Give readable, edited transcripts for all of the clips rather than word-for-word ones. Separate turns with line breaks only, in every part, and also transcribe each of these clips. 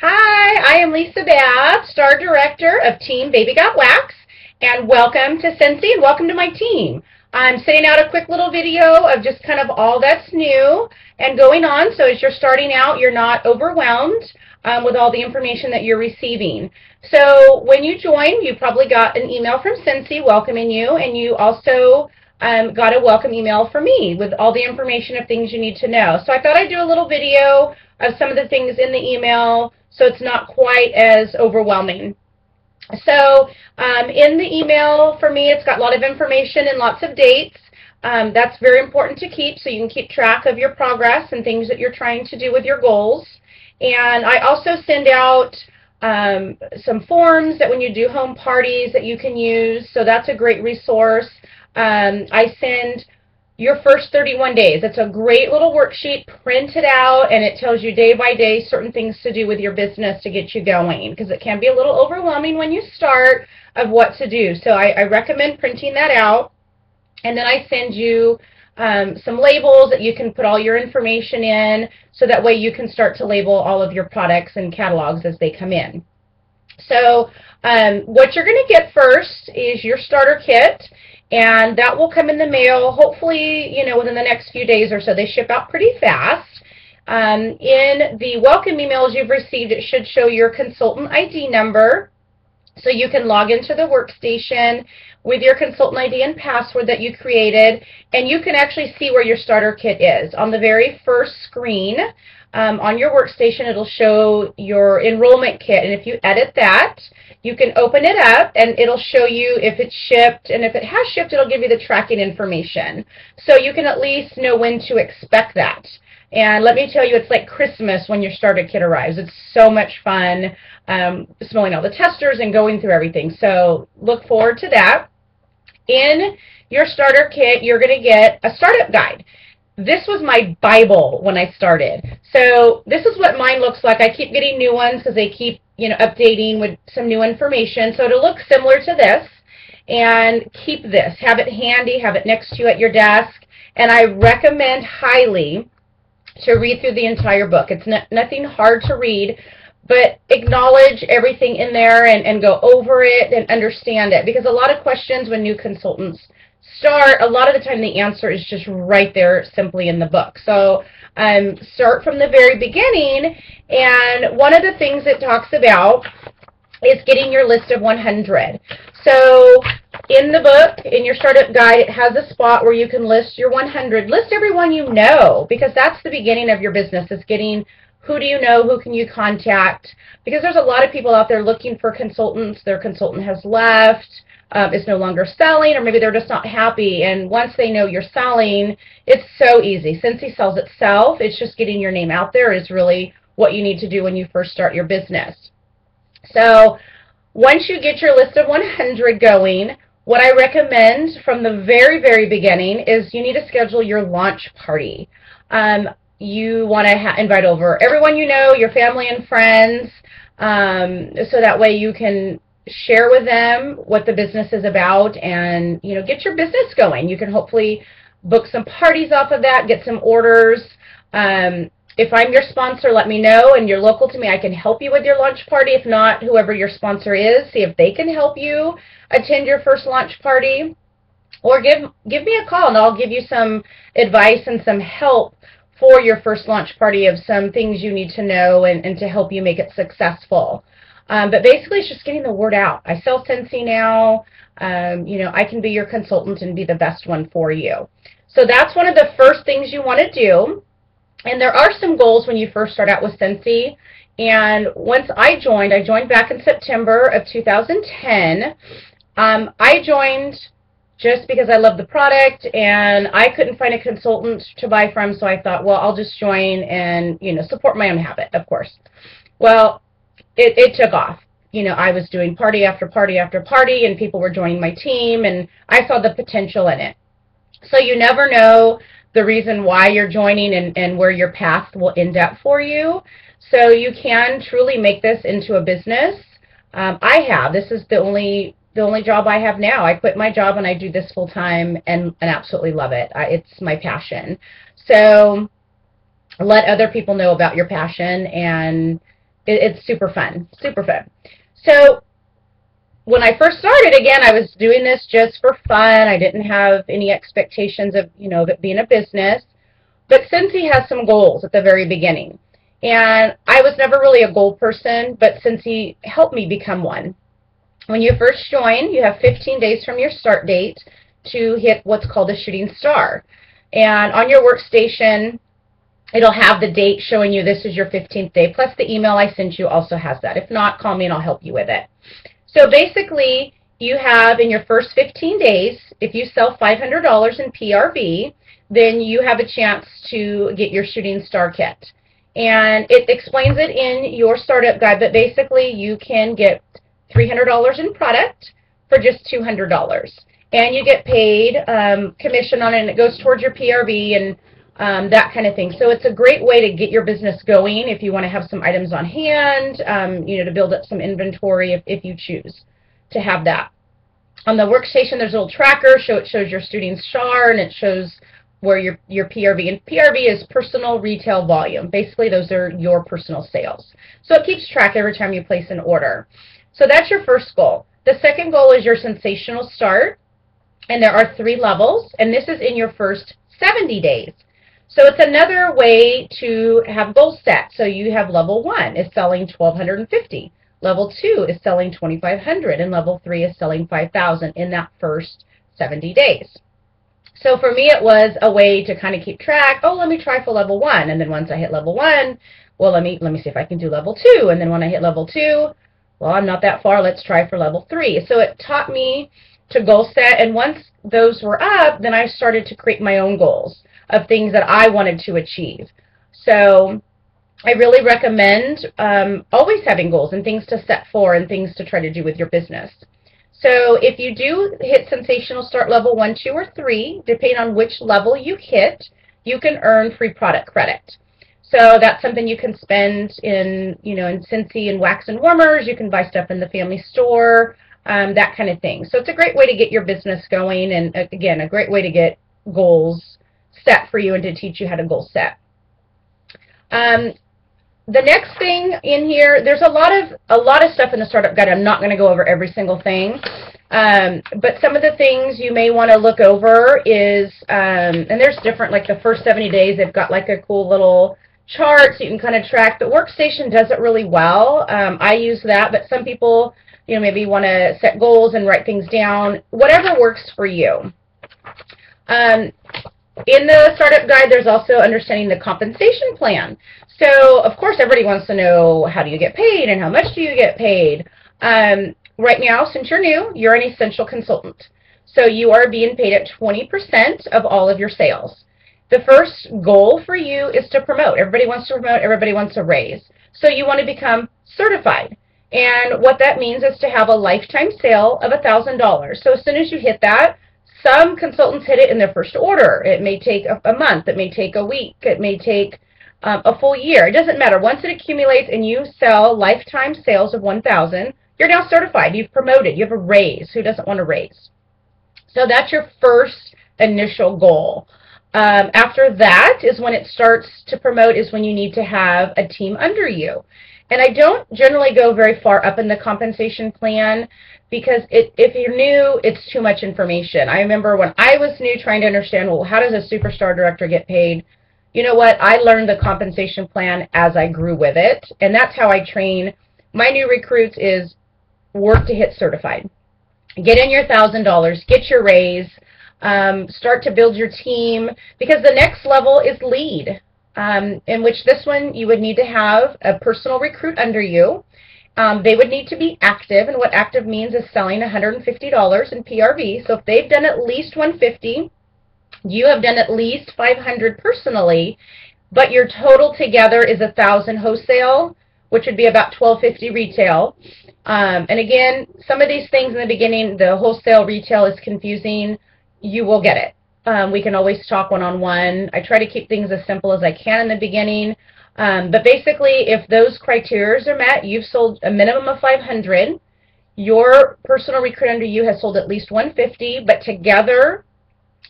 Hi, I am Lisa Babb, Star Director of Team Baby Got Wax, and welcome to Scentsy and welcome to my team. I'm sending out a quick little video of just kind of all that's new and going on, so as you're starting out, you're not overwhelmed with all the information that you're receiving. So when you join, you probably got an email from Scentsy welcoming you, and you also got a welcome email from me with all the information of things you need to know. So I thought I'd do a little video of some of the things in the email so it's not quite as overwhelming. So in the email for me, it's got a lot of information and lots of dates. That's very important to keep so you can keep track of your progress and things that you're trying to do with your goals. And I also send out some forms that when you do home parties that you can use, so that's a great resource. I send your first 31 days. It's a great little worksheet, print it out, and it tells you day by day certain things to do with your business to get you going, because it can be a little overwhelming when you start of what to do. So I recommend printing that out, and then I send you some labels that you can put all your information in, so that way you can start to label all of your products and catalogs as they come in. So what you're going to get first is your starter kit, and that will come in the mail hopefully, within the next few days or so. They ship out pretty fast. In the welcome emails you've received, it should show your consultant ID number, so you can log into the workstation with your consultant ID and password that you created, and you can actually see where your starter kit is. On the very first screen on your workstation, it'll show your enrollment kit, and if you edit that, you can open it up and it'll show you if it's shipped, and if it has shipped, it'll give you the tracking information. So you can at least know when to expect that. And let me tell you, it's like Christmas when your starter kit arrives. It's so much fun smelling all the testers and going through everything. So look forward to that. In your starter kit, you're going to get a startup guide. This was my Bible when I started. So this is what mine looks like. I keep getting new ones because they keep updating with some new information. So it'll look similar to this. And keep this. Have it handy. Have it next to you at your desk. And I recommend highly to read through the entire book. It's nothing hard to read, but acknowledge everything in there and go over it and understand it. Because a lot of questions when new consultants start, a lot of the time the answer is just right there simply in the book. So start from the very beginning, and one of the things it talks about is getting your list of 100. So in the book, in your startup guide, it has a spot where you can list your 100. List everyone you know, because that's the beginning of your business, is getting who do you know, who can you contact, because there's a lot of people out there looking for consultants. Their consultant has left, is no longer selling, or maybe they're just not happy, and once they know you're selling, it's so easy. Scentsy sells itself. It's just getting your name out there is really what you need to do when you first start your business. So once you get your list of 100 going, what I recommend from the very, very beginning is you need to schedule your launch party. You want to invite over everyone you know, your family and friends, so that way you can share with them what the business is about and get your business going. You can hopefully book some parties off of that, get some orders. If I'm your sponsor, let me know, and you're local to me, I can help you with your launch party. If not, whoever your sponsor is, see if they can help you attend your first launch party, or give me a call and I'll give you some advice and some help for your first launch party of some things you need to know and to help you make it successful. But basically, it's just getting the word out. I sell Scentsy now. I can be your consultant and be the best one for you. So that's one of the first things you want to do. And there are some goals when you first start out with Scentsy. And once I joined back in September of 2010. I joined just because I love the product, and I couldn't find a consultant to buy from, so I thought, well, I'll just join and support my own habit, of course. Well, it took off. I was doing party after party after party, and people were joining my team, and I saw the potential in it. So you never know the reason why you're joining and where your path will end up for you. So you can truly make this into a business. I have. This is the only job I have now. I quit my job and I do this full time and absolutely love it. It's my passion. So let other people know about your passion and It's super fun, super fun. So when I first started, again, I was doing this just for fun. I didn't have any expectations of, of it being a business. But Scentsy has some goals at the very beginning. And I was never really a goal person, but Scentsy helped me become one. When you first join, you have 15 days from your start date to hit what's called a shooting star. And on your workstation, it'll have the date showing you this is your 15th day, plus the email I sent you also has that. If not, call me and I'll help you with it. So basically, you have in your first 15 days, if you sell $500 in PRV, then you have a chance to get your shooting star kit. And it explains it in your startup guide, but basically you can get $300 in product for just $200. And you get paid commission on it, and it goes towards your PRV and that kind of thing. So it's a great way to get your business going if you want to have some items on hand, to build up some inventory if you choose to have that. On the workstation, there's a little tracker. It shows your shooting star, and it shows where your PRV, and PRV is personal retail volume. Basically, those are your personal sales. So it keeps track every time you place an order. So that's your first goal. The second goal is your sensational start, and there are 3 levels, and this is in your first 70 days. So it's another way to have goals set. So you have level 1 is selling $1,250, level 2 is selling $2,500, and level 3 is selling $5,000 in that first 70 days. So for me, it was a way to kind of keep track. Oh, let me try for level 1, and then once I hit level 1, well, let me see if I can do level 2, and then when I hit level 2, well, I'm not that far. Let's try for level 3. So it taught me to goal set, and once those were up, then I started to create my own goals of things that I wanted to achieve. So I really recommend always having goals and things to set for and things to try to do with your business. So if you do hit sensational start level 1, 2, or 3, depending on which level you hit, you can earn free product credit. So that's something you can spend in, in Scentsy and wax and warmers. You can buy stuff in the family store, that kind of thing. So it's a great way to get your business going, and again, a great way to get goals set for you and to teach you how to goal set. The next thing in here, there's a lot of stuff in the startup guide. I'm not going to go over every single thing, but some of the things you may want to look over is, and there's different, like the first 70 days, they've got like a cool little chart so you can kind of track. The workstation does it really well. I use that, but some people, maybe want to set goals and write things down. Whatever works for you. In the startup guide, there's also understanding the compensation plan. So, of course, everybody wants to know, how do you get paid and how much do you get paid? Right now, since you're new, you're an essential consultant. So you are being paid at 20% of all of your sales. The first goal for you is to promote. Everybody wants to promote. Everybody wants a raise. So you want to become certified. And what that means is to have a lifetime sale of $1,000. So as soon as you hit that, some consultants hit it in their first order. It may take a month. It may take a week. It may take a full year. It doesn't matter. Once it accumulates and you sell lifetime sales of $1,000, you're now certified. You've promoted. You have a raise. Who doesn't want a raise? So that's your first initial goal. After that is when it starts to promote, is when you need to have a team under you. And I don't generally go very far up in the compensation plan because if you're new, it's too much information. I remember when I was new trying to understand, well, how does a superstar director get paid? You know what? I learned the compensation plan as I grew with it, and that's how I train my new recruits is work to hit certified. Get in your $1,000, get your raise, start to build your team, because the next level is lead, in which this one you would need to have a personal recruit under you. They would need to be active, and what active means is selling $150 in PRV. So if they've done at least $150, you have done at least $500 personally, but your total together is $1,000 wholesale, which would be about $1,250 retail. And again, some of these things in the beginning, the wholesale retail is confusing. You will get it. We can always talk one-on-one. I try to keep things as simple as I can in the beginning. But basically, if those criteria are met, you've sold a minimum of $500. Your personal recruit under you has sold at least $150, but together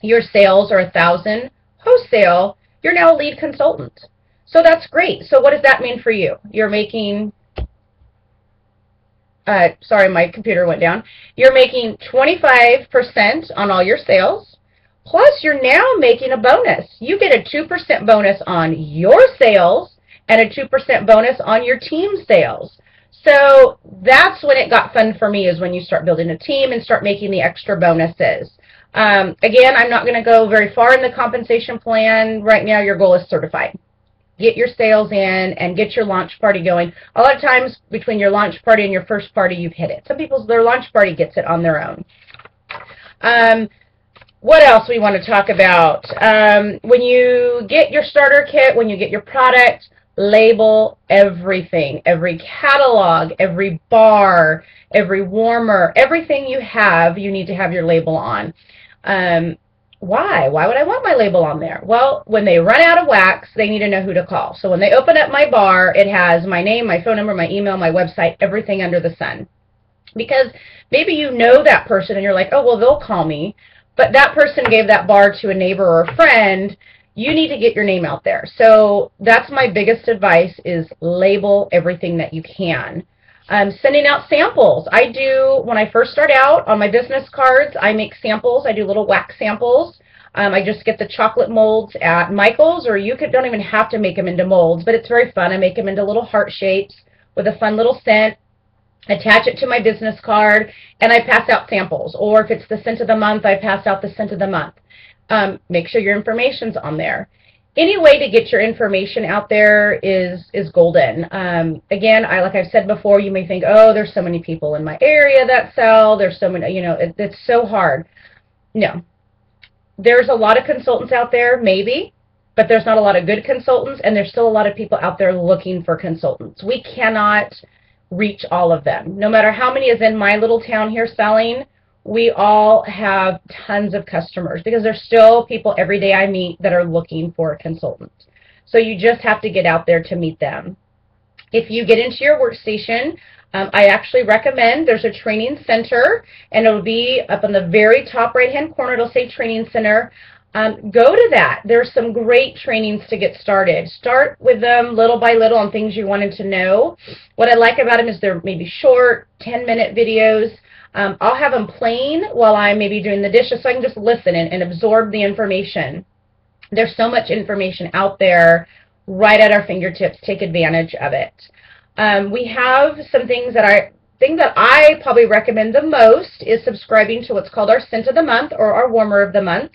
your sales are $1,000 wholesale. You're now a lead consultant. So that's great. So what does that mean for you? You're making sorry, my computer went down. You're making 25% on all your sales, plus you're now making a bonus. You get a 2% bonus on your sales and a 2% bonus on your team sales. So that's when it got fun for me, is when you start building a team and start making the extra bonuses. Again, I'm not going to go very far in the compensation plan. Right now, your goal is certified. Get your sales in and get your launch party going. A lot of times between your launch party and your first party, you've hit it. Some people's their launch party gets it on their own. What else we want to talk about? When you get your starter kit, when you get your product, label everything. Every catalog, every bar, every warmer, everything you have, you need to have your label on. Why? Why would I want my label on there? Well, when they run out of wax, they need to know who to call. So when they open up my bar, it has my name, my phone number, my email, my website, everything under the sun. Because maybe you know that person and you're like, oh, well, they'll call me. But that person gave that bar to a neighbor or a friend. You need to get your name out there. So that's my biggest advice, is label everything that you can. Sending out samples. I do, when I first start out on my business cards, I make samples. I do little wax samples. I just get the chocolate molds at Michael's, or you don't even have to make them into molds, but it's very fun. I make them into little heart shapes with a fun little scent, attach it to my business card, and I pass out samples. Or if it's the scent of the month, I pass out the scent of the month. Make sure your information's on there. Any way to get your information out there is golden. Again, like I've said before, you may think, oh, there's so many people in my area that sell. There's so many, it's so hard. No. There's a lot of consultants out there, maybe, but there's not a lot of good consultants, and there's still a lot of people out there looking for consultants. We cannot reach all of them. No matter how many is in my little town here selling, we all have tons of customers, because there's still people every day I meet that are looking for a consultant. So you just have to get out there to meet them. If you get into your workstation, I actually recommend, there's a training center, and it'll be up in the very top right-hand corner. It'll say training center. Go to that. There's some great trainings to get started. Start with them little by little on things you wanted to know. What I like about them is they're maybe short, 10-minute videos. I'll have them playing while I'm maybe doing the dishes, so I can just listen and absorb the information. There's so much information out there right at our fingertips. Take advantage of it. We have some things that I probably recommend the most is subscribing to what's called our Scent of the Month, or our Warmer of the Month.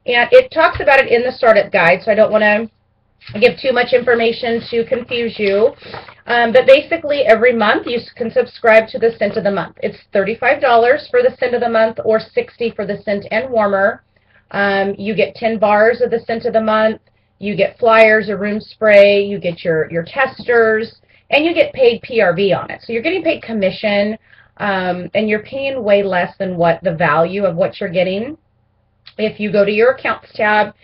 And it talks about it in the startup guide, so I don't want to give too much information to confuse you. But basically, every month you can subscribe to the Scent of the Month. It's $35 for the Scent of the Month, or $60 for the Scent and Warmer. You get 10 bars of the Scent of the Month. You get flyers, a room spray. You get your testers, and you get paid PRV on it. So you're getting paid commission, and you're paying way less than what the value of what you're getting. If you go to your accounts tab,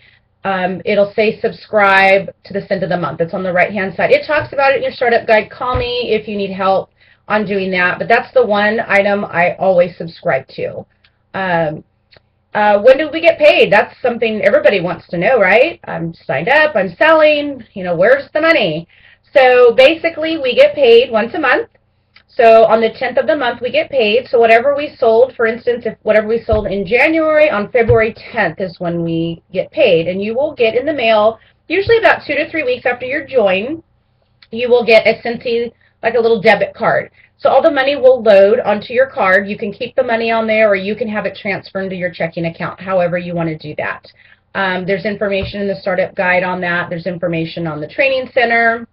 it'll say subscribe to the Scent of the Month. It's on the right-hand side. It talks about it in your startup guide. Call me if you need help on doing that. But that's the one item I always subscribe to. When do we get paid? That's something everybody wants to know, right? I'm signed up. I'm selling. Where's the money? So basically, we get paid once a month. So on the 10th of the month, we get paid. So whatever we sold, for instance, if whatever we sold in January, on February 10th is when we get paid. And you will get in the mail, usually about 2 to 3 weeks after your join, you will get a Scentsy, like a little debit card. So all the money will load onto your card. You can keep the money on there, or you can have it transferred into your checking account, however you want to do that. There's information in the startup guide on that. There's information on the training center.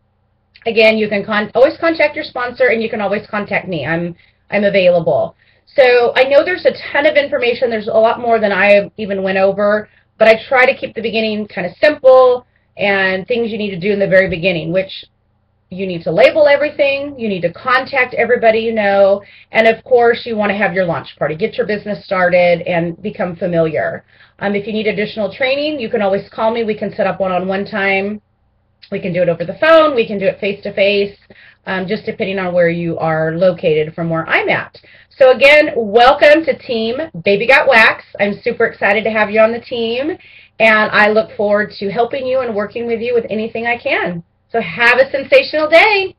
Again, you can always contact your sponsor, and you can always contact me. I'm available. So I know there's a ton of information. There's a lot more than I even went over, but I try to keep the beginning kind of simple, and things you need to do in the very beginning, which you need to label everything. You need to contact everybody you know, and of course you want to have your launch party. Get your business started and become familiar. If you need additional training, you can always call me. We can set up one-on-one time. We can do it over the phone. We can do it face-to-face, just depending on where you are located from where I'm at. So again, welcome to Team Baby Got Wax. I'm super excited to have you on the team, and I look forward to helping you and working with you with anything I can. So have a sensational day.